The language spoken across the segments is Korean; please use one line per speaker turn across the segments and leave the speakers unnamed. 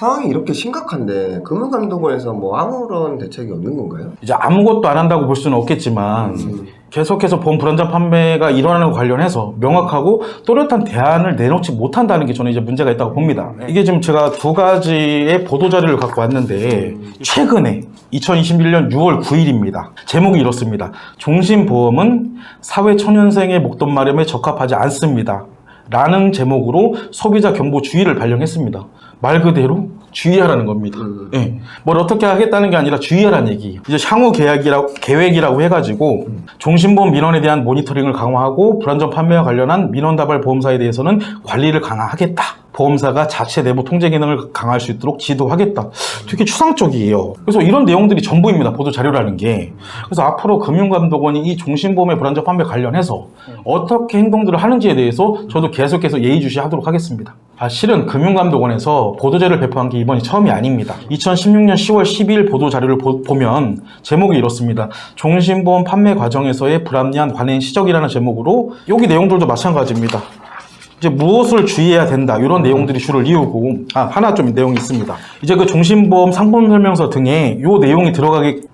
상황이 이렇게 심각한데 금융감독원에서 뭐 아무런 대책이 없는 건가요?
이제 아무것도 안 한다고 볼 수는 없겠지만 계속해서 보험 불안전 판매가 일어나는 것 관련해서 명확하고 또렷한 대안을 내놓지 못한다는 게 저는 이제 문제가 있다고 봅니다. 이게 지금 제가 두 가지의 보도자료를 갖고 왔는데 최근에 2021년 6월 9일입니다. 제목이 이렇습니다. 종신보험은 사회초년생의 목돈 마련에 적합하지 않습니다. 라는 제목으로 소비자 경보 주의를 발령했습니다. 말 그대로 주의하라는 겁니다. 예. 뭘 어떻게 하겠다는 게 아니라 주의하라는 얘기예요. 이제 향후 계획이라고 해가지고 종신보험 민원에 대한 모니터링을 강화하고 불안전 판매와 관련한 민원다발 보험사에 대해서는 관리를 강화하겠다. 보험사가 자체 내부 통제 기능을 강화할 수 있도록 지도하겠다. 되게 추상적이에요. 그래서 이런 내용들이 전부입니다. 보도 자료라는 게. 그래서 앞으로 금융감독원이 이 종신보험의 불안전 판매 관련해서 어떻게 행동들을 하는지에 대해서 저도 계속해서 예의주시하도록 하겠습니다. 실은 금융감독원에서 보도자료를 배포한 게 이번이 처음이 아닙니다. 2016년 10월 12일 보도자료를 보면 제목이 이렇습니다. 종신보험 판매 과정에서의 불합리한 관행 시적이라는 제목으로 여기 내용들도 마찬가지입니다. 이제 무엇을 주의해야 된다 이런 내용들이 주를 이루고 하나 좀 내용이 있습니다. 이제 그 종신보험 상품 설명서 등에 이 내용이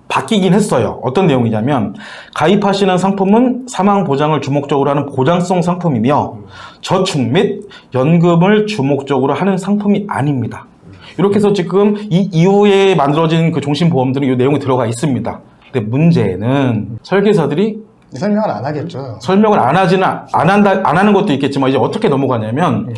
바뀌긴 했어요. 어떤 내용이냐면 가입하시는 상품은 사망 보장을 주목적으로 하는 보장성 상품이며 저축 및 연금을 주목적으로 하는 상품이 아닙니다. 이렇게 해서 지금 이 이후에 만들어진 그 종신보험들은 이 내용이 들어가 있습니다. 근데 문제는 설계사들이
설명을 안 하겠죠.
설명을 안 하는 것도 있겠지만 이제 어떻게 넘어가냐면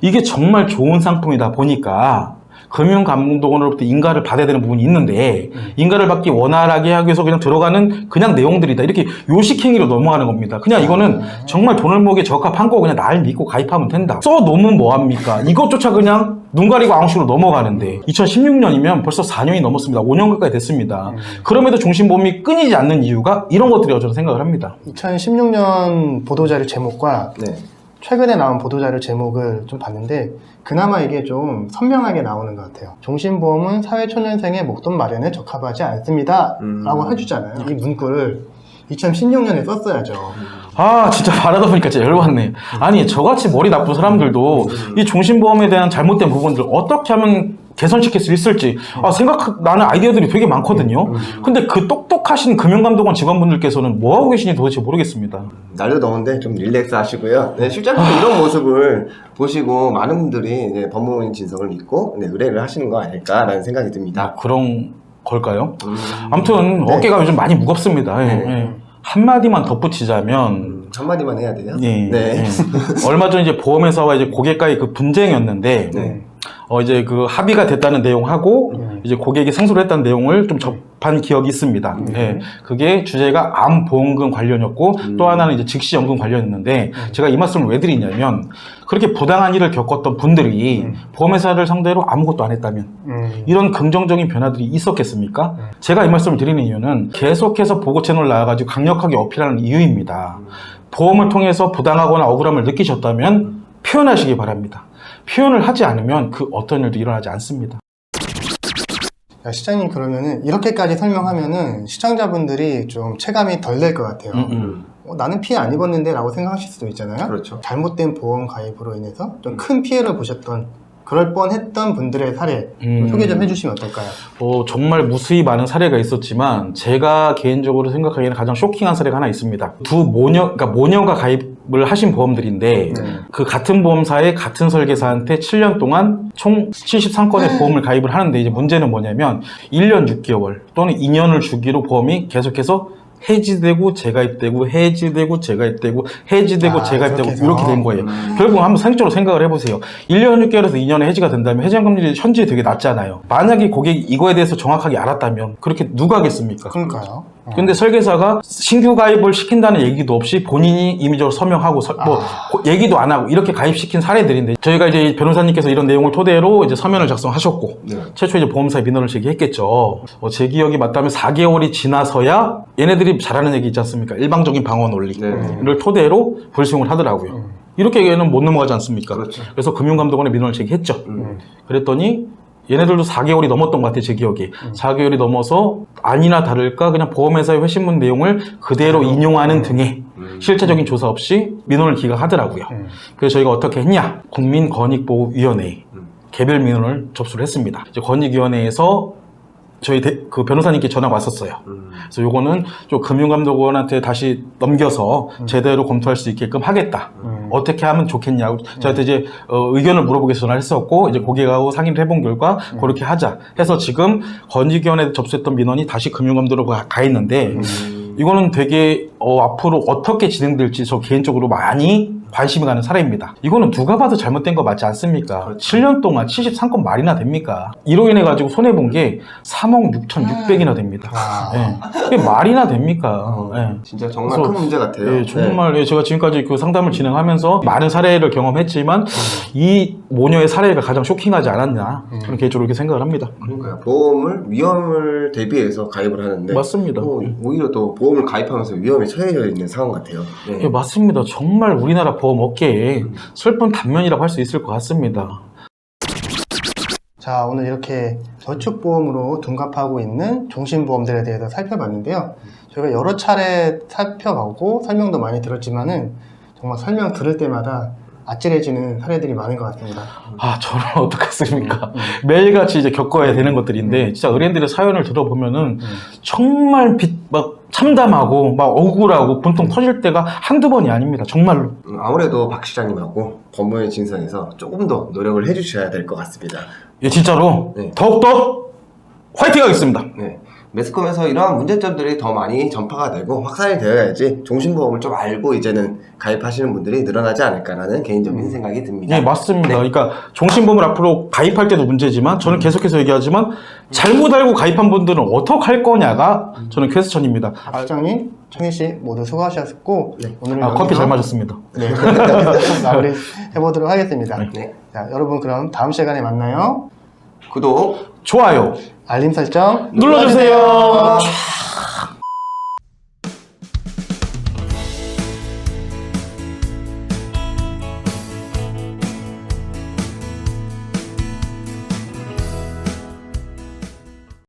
이게 정말 좋은 상품이다 보니까 금융감독원으로부터 인가를 받아야 되는 부분이 있는데 인가를 받기 원활하게 하기 위해서 그냥 들어가는 그냥 내용들이다. 이렇게 요식행위로 넘어가는 겁니다. 그냥 이거는 정말 돈을 모으기에 적합한 거 그냥 날 믿고 가입하면 된다. 써놓으면 뭐합니까? 이것조차 그냥 눈 가리고 아웅식으로 넘어가는데 2016년이면 벌써 4년이 넘었습니다. 5년 가까이 됐습니다. 그럼에도 종신보험이 끊이지 않는 이유가 이런 것들이라고 저는 생각을 합니다.
2016년 보도자료 제목과 최근에 나온 보도자료 제목을 좀 봤는데 그나마 이게 좀 선명하게 나오는 것 같아요. 종신보험은 사회초년생의 목돈 마련에 적합하지 않습니다 라고 해주잖아요. 이 문구를 2016년에 썼어야죠.
진짜 말하다 보니까 진짜 열받네. 아니 저같이 머리 나쁜 사람들도 이 종신보험에 대한 잘못된 부분들 어떻게 하면 개선시킬 수 있을지 생각나는 아이디어들이 되게 많거든요. 근데 그 똑똑하신 금융감독원 직원분들께서는 뭐하고 계신지 도대체 모르겠습니다.
날도 더운데 좀 릴렉스 하시고요. 실제로 이런 모습을 보시고 많은 분들이 이제 법무부인 진성을 믿고 의뢰를 하시는 거 아닐까라는 생각이 듭니다.
그런 걸까요? 아무튼 어깨가 요즘 많이 무겁습니다. 한마디만 덧붙이자면
한마디만 해야 돼요?
얼마 전 이제 보험회사와 이제 고객과의 그 분쟁이었는데 이제 그 합의가 됐다는 내용하고 이제 고객이 상소를 했다는 내용을 좀 접한 기억이 있습니다. 그게 주제가 암보험금 관련이었고 또 하나는 이제 즉시연금 관련이었는데 제가 이 말씀을 왜 드리냐면 그렇게 부당한 일을 겪었던 분들이 보험회사를 상대로 아무것도 안 했다면 이런 긍정적인 변화들이 있었겠습니까? 제가 이 말씀을 드리는 이유는 계속해서 보고 채널 나와가지고 강력하게 어필하는 이유입니다. 보험을 통해서 부당하거나 억울함을 느끼셨다면 표현하시기 바랍니다. 표현을 하지 않으면 그 어떤 일도 일어나지 않습니다.
시장님 그러면은 이렇게까지 설명하면은 시청자분들이 좀 체감이 덜 될 것 같아요. 나는 피해 안 입었는데 라고 생각하실 수도 있잖아요.
그렇죠.
잘못된 보험 가입으로 인해서 좀 큰 피해를 보셨던 그럴 뻔했던 분들의 사례 소개 좀 해주시면 어떨까요?
정말 무수히 많은 사례가 있었지만 제가 개인적으로 생각하기에는 가장 쇼킹한 사례가 하나 있습니다. 그러니까 모녀가 가입을 하신 보험들인데 그 같은 보험사의 같은 설계사한테 7년 동안 총 73건의 보험을 가입을 하는데 이제 문제는 뭐냐면 1년 6개월 또는 2년을 주기로 보험이 계속해서 해지되고 재가입되고 해지되고 재가입되고 해지되고 재가입되고 이렇게 된 거예요. 결국 한번 생적으로 생각을 해보세요. 1년 6개월에서 2년에 해지가 된다면 해지금리는 현지에 되게 낮잖아요. 만약에 고객이 이거에 대해서 정확하게 알았다면 그렇게 누가 하겠습니까?
그러니까요.
근데 설계사가 신규 가입을 시킨다는 얘기도 없이 본인이 임의적으로 서명하고 얘기도 안 하고 이렇게 가입시킨 사례들인데 저희가 이제 변호사님께서 이런 내용을 토대로 이제 서면을 작성하셨고 최초 이제 보험사에 민원을 제기했겠죠. 제 기억이 맞다면 4개월이 지나서야 얘네들이 잘하는 얘기 있지 않습니까? 일방적인 방어 논리를 토대로 불수용을 하더라고요. 이렇게는 못 넘어가지 않습니까?
그렇죠.
그래서 금융감독원에 민원을 제기했죠. 그랬더니 얘네들도 4개월이 넘었던 것 같아요, 제 기억에. 4개월이 넘어서 아니나 다를까 그냥 보험회사의 회신문 내용을 그대로 인용하는 등의 실체적인 조사 없이 민원을 기각하더라고요. 그래서 저희가 어떻게 했냐? 국민권익보호위원회에 개별 민원을 접수를 했습니다. 이제 권익위원회에서 저희 그 변호사님께 전화가 왔었어요. 그래서 요거는 좀 금융감독원한테 다시 넘겨서 제대로 검토할 수 있게끔 하겠다. 어떻게 하면 좋겠냐고 저한테 이제 의견을 물어보기 위해서 전화를 했었고 이제 고객하고 상의를 해본 결과 그렇게 하자 해서 지금 권익위원회에 접수했던 민원이 다시 금융감독으로 가 있는데 이거는 되게 앞으로 어떻게 진행될지 저 개인적으로 많이 관심이 가는 사례입니다. 이거는 누가 봐도 잘못된 거 맞지 않습니까? 7년 동안 73건 말이나 됩니까? 이로 인해 가지고 손해본 게 3억 6,600이나 됩니다. 이게 말이나 됩니까?
진짜 정말
그래서,
큰 문제 같아요.
예, 정말 예, 제가 지금까지 그 상담을 진행하면서 많은 사례를 경험했지만 이 모녀의 사례가 가장 쇼킹하지 않았나 저는 개인적으로 이렇게 생각을 합니다.
그러니까요. 보험을 위험을 대비해서 가입을 하는데
맞습니다.
오히려 또 보험을 가입하면서 위험에 처해져 있는 상황 같아요. 네.
예, 맞습니다. 정말 우리나라 보험 업계에 슬픈 단면이라고 할 수 있을 것 같습니다.
자, 오늘 이렇게 저축보험으로 둔갑하고 있는 종신보험들에 대해서 살펴봤는데요. 저희가 여러 차례 살펴보고 설명도 많이 들었지만은 정말 설명 들을 때마다 아찔해지는 사례들이 많은 것 같습니다.
저는 어떡하겠습니까? 매일같이 이제 겪어야 되는 것들인데, 진짜 의뢰인들의 사연을 들어보면은, 정말 막 참담하고, 막 억울하고, 분통 터질 때가 한두 번이 아닙니다. 정말로.
아무래도 박 시장님하고 법무의 진성에서 조금 더 노력을 해주셔야 될 것 같습니다.
예, 진짜로.
네.
더욱더 화이팅 하겠습니다.
네. 매스컴에서 이러한 문제점들이 더 많이 전파가 되고 확산이 되어야지 종신보험을 좀 알고 이제는 가입하시는 분들이 늘어나지 않을까라는 개인적인 생각이 듭니다.
네, 맞습니다.
네.
그러니까 종신보험을 앞으로 가입할 때도 문제지만 저는 계속해서 얘기하지만 잘못 알고 가입한 분들은 어떻게 할 거냐가 저는 퀘스천입니다.
박 시장님, 청희 씨 모두 수고하셨고 오늘은
커피
여기서
잘 마셨습니다.
네, 마무리 해보도록 하겠습니다.
네.
자, 여러분 그럼 다음 시간에 만나요.
구독,
좋아요.
알림 설정
눌러주세요.